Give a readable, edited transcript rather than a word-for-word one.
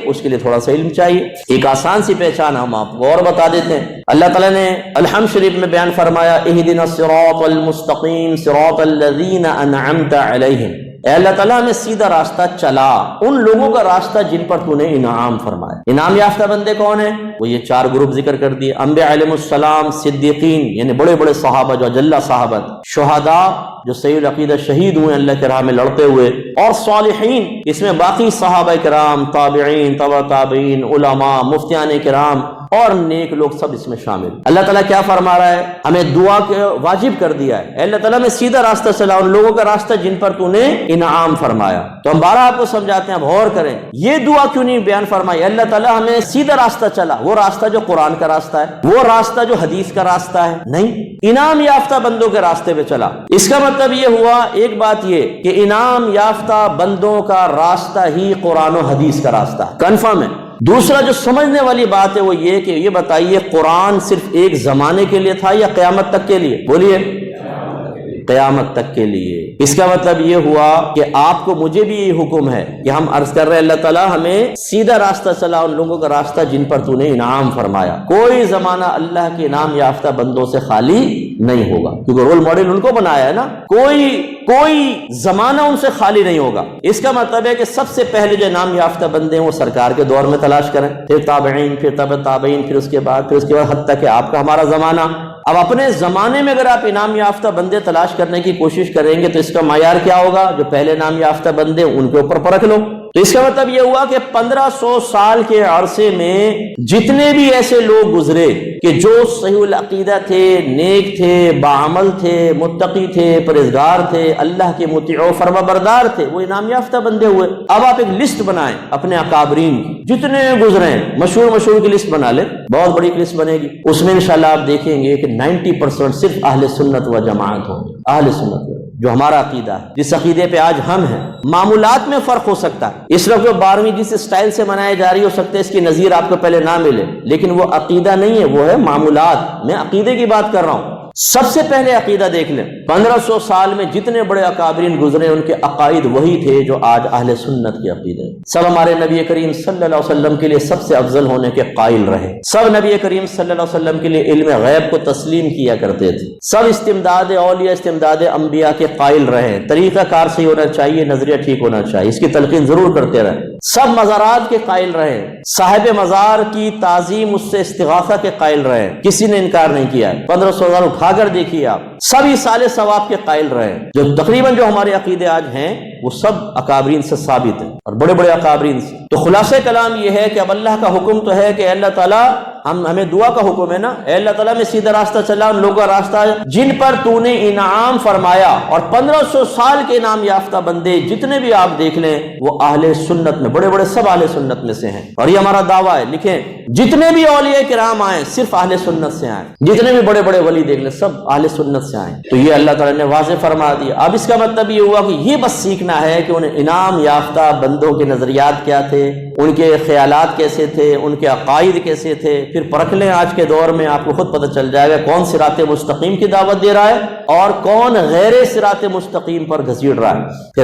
اس کے لیے تھوڑا سا علم چاہیے۔ ایک آسان سی پہچان ہم آپ کو اور بتا دیتے ہیں۔ اللہ تعالیٰ نے الحمد شریف میں بیان فرمایا اہدنا الصراط المستقیم صراط الذین انعمت علیہم، اے اللہ تعالیٰ ہمیں سیدھا راستہ چلا، ان لوگوں کا راستہ جن پر تو نے انعام فرمایا۔ انعام یافتہ بندے کون ہیں؟ وہ یہ 4 گروپ ذکر کر دیے، انبیاء علیہ السلام، صدیقین یعنی بڑے بڑے صحابہ جو اجلہ صحابہ، شہداء جو صحیح العقیدہ شہید ہوئے اللہ کے راہ میں لڑتے ہوئے، اور صالحین اس میں باقی صحابہ کرام، تابعین، تبع تابعین، علماء، مفتیان کرام اور نیک لوگ سب اس میں شامل۔ اللہ تعالیٰ کیا فرما رہا ہے؟ ہمیں دعا کے واجب کر دیا ہے، اے اللہ تعالیٰ میں سیدھا راستہ چلا، ان لوگوں کا راستہ جن پر تو نے انعام فرمایا۔ تو ہم بارہ آپ کو سمجھاتے ہیں، اب غور کریں، یہ دعا کیوں نہیں بیان فرمائی؟ اللہ تعالیٰ ہمیں سیدھا راستہ چلا، وہ راستہ جو قرآن کا راستہ ہے، وہ راستہ جو حدیث کا راستہ ہے، نہیں، انعام یافتہ بندوں کے راستے پہ چلا۔ اس کا مطلب یہ ہوا، ایک بات یہ کہ انعام یافتہ بندوں کا راستہ ہی قرآن و حدیث کا راستہ ہے، کنفرم ہے۔ دوسرا جو سمجھنے والی بات ہے وہ یہ کہ یہ بتائیے قرآن صرف ایک زمانے کے لیے تھا یا قیامت تک کے لیے؟ بولیے، قیامت تک کے لیے۔ اس کا مطلب یہ ہوا کہ آپ کو مجھے بھی یہ حکم ہے کہ ہم عرض کر رہے ہیں اللہ تعالیٰ ہمیں سیدھا راستہ چلا، ان لوگوں کا راستہ جن پر تو نے انعام فرمایا۔ کوئی زمانہ اللہ کے انعام یافتہ بندوں سے خالی نہیں ہوگا، کیونکہ رول ماڈل ان کو بنایا ہے نا، کوئی زمانہ ان سے خالی نہیں ہوگا۔ اس کا مطلب ہے کہ سب سے پہلے جو انعام یافتہ بندے ہیں وہ سرکار کے دور میں تلاش کریں، پھر تابعین، پھر تبع تابعین، پھر اس کے بعد حتیٰ کہ آپ کا ہمارا زمانہ۔ اب اپنے زمانے میں اگر آپ انعام یافتہ بندے تلاش کرنے کی کوشش کریں گے تو اس کا معیار کیا ہوگا؟ جو پہلے انعام یافتہ بندے ان کے اوپر پرکھ لو۔ تو اس کا مطلب یہ ہوا کہ 1500 سال کے عرصے میں جتنے بھی ایسے لوگ گزرے کہ جو صحیح العقیدہ تھے، نیک تھے، باعمل تھے، متقی تھے، پرہیزگار تھے، اللہ کے مطیع و فرما بردار تھے، وہ انعام یافتہ بندے ہوئے۔ اب آپ ایک لسٹ بنائیں اپنے اکابرین کی، جتنے گزرے ہیں، مشہور کی لسٹ بنا لیں، بہت بڑی لسٹ بنے گی، اس میں انشاءاللہ آپ دیکھیں گے کہ 90% صرف اہل سنت و جماعت ہوں گے، اہل سنت جو ہمارا عقیدہ ہے، جس عقیدے پہ آج ہم ہیں۔ معمولات میں فرق ہو سکتا ہے، اس وقت جو 12ویں جس اسٹائل سے منائی جا رہی ہو سکتا ہے اس کی نظیر آپ کو پہلے نہ ملے، لیکن وہ عقیدہ نہیں ہے، وہ ہے معمولات۔ میں عقیدے کی بات کر رہا ہوں۔ سب سے پہلے عقیدہ دیکھ لیں، 1500 سال میں جتنے بڑے اکابرین گزرے ان کے عقائد وہی تھے جو آج اہل سنت کے عقیدے۔ سب ہمارے نبی کریم صلی اللہ علیہ وسلم کے لیے سب سے افضل ہونے کے قائل رہے، سب نبی کریم صلی اللہ علیہ وسلم کے لیے علم غیب کو تسلیم کیا کرتے تھے، سب استمداد اولیاء، استمداد انبیاء کے قائل رہے، طریقہ کار صحیح ہونا چاہیے، نظریہ ٹھیک ہونا چاہیے، اس کی تلقین ضرور کرتے رہے، سب مزارات کے قائل رہے، صاحب مزار کی تعظیم، اس سے استغاثہ کے قائل رہے، کسی نے انکار نہیں کیا۔ 1500 سال اٹھا کر دیکھیے آپ، سب ایصال ثواب کے قائل رہے، جو تقریباً جو ہمارے عقیدے آج ہیں وہ سب اکابرین سے ثابت ہیں، اور بڑے بڑے اکابرین سے۔ تو خلاصہ کلام یہ ہے کہ اب اللہ کا حکم تو ہے کہ اللہ تعالیٰ ہمیں دعا کا حکم ہے نا، اے اللہ تعالیٰ میں سیدھا راستہ چلا، ان لوگوں کا راستہ جن پر تو نے انعام فرمایا، اور 1500 سال کے انعام یافتہ بندے جتنے بھی آپ دیکھ لیں وہ اہل سنت میں، بڑے بڑے سب اہل سنت میں سے ہیں، اور یہ ہمارا دعویٰ ہے۔ لکھیں، جتنے بھی اولیاء کرام آئے صرف اہل سنت سے آئے، جتنے بھی بڑے بڑے ولی دیکھ لیں سب اہل سنت سے آئے۔ تو یہ اللہ تعالیٰ نے واضح فرما دیا۔ اب اس کا مطلب یہ ہوا کہ یہ بس سیکھنا ہے کہ انہیں انعام یافتہ بندوں کے نظریات کیا تھے، ان کے خیالات کیسے تھے، ان کے عقائد کیسے تھے، پھر پرکھ لیں۔ آج کے دور میں آپ کو خود پتہ چل جائے گا کون صراط مستقیم کی دعوت دے رہا ہے اور کون غیر صراط مستقیم پر گھسیٹ رہا ہے۔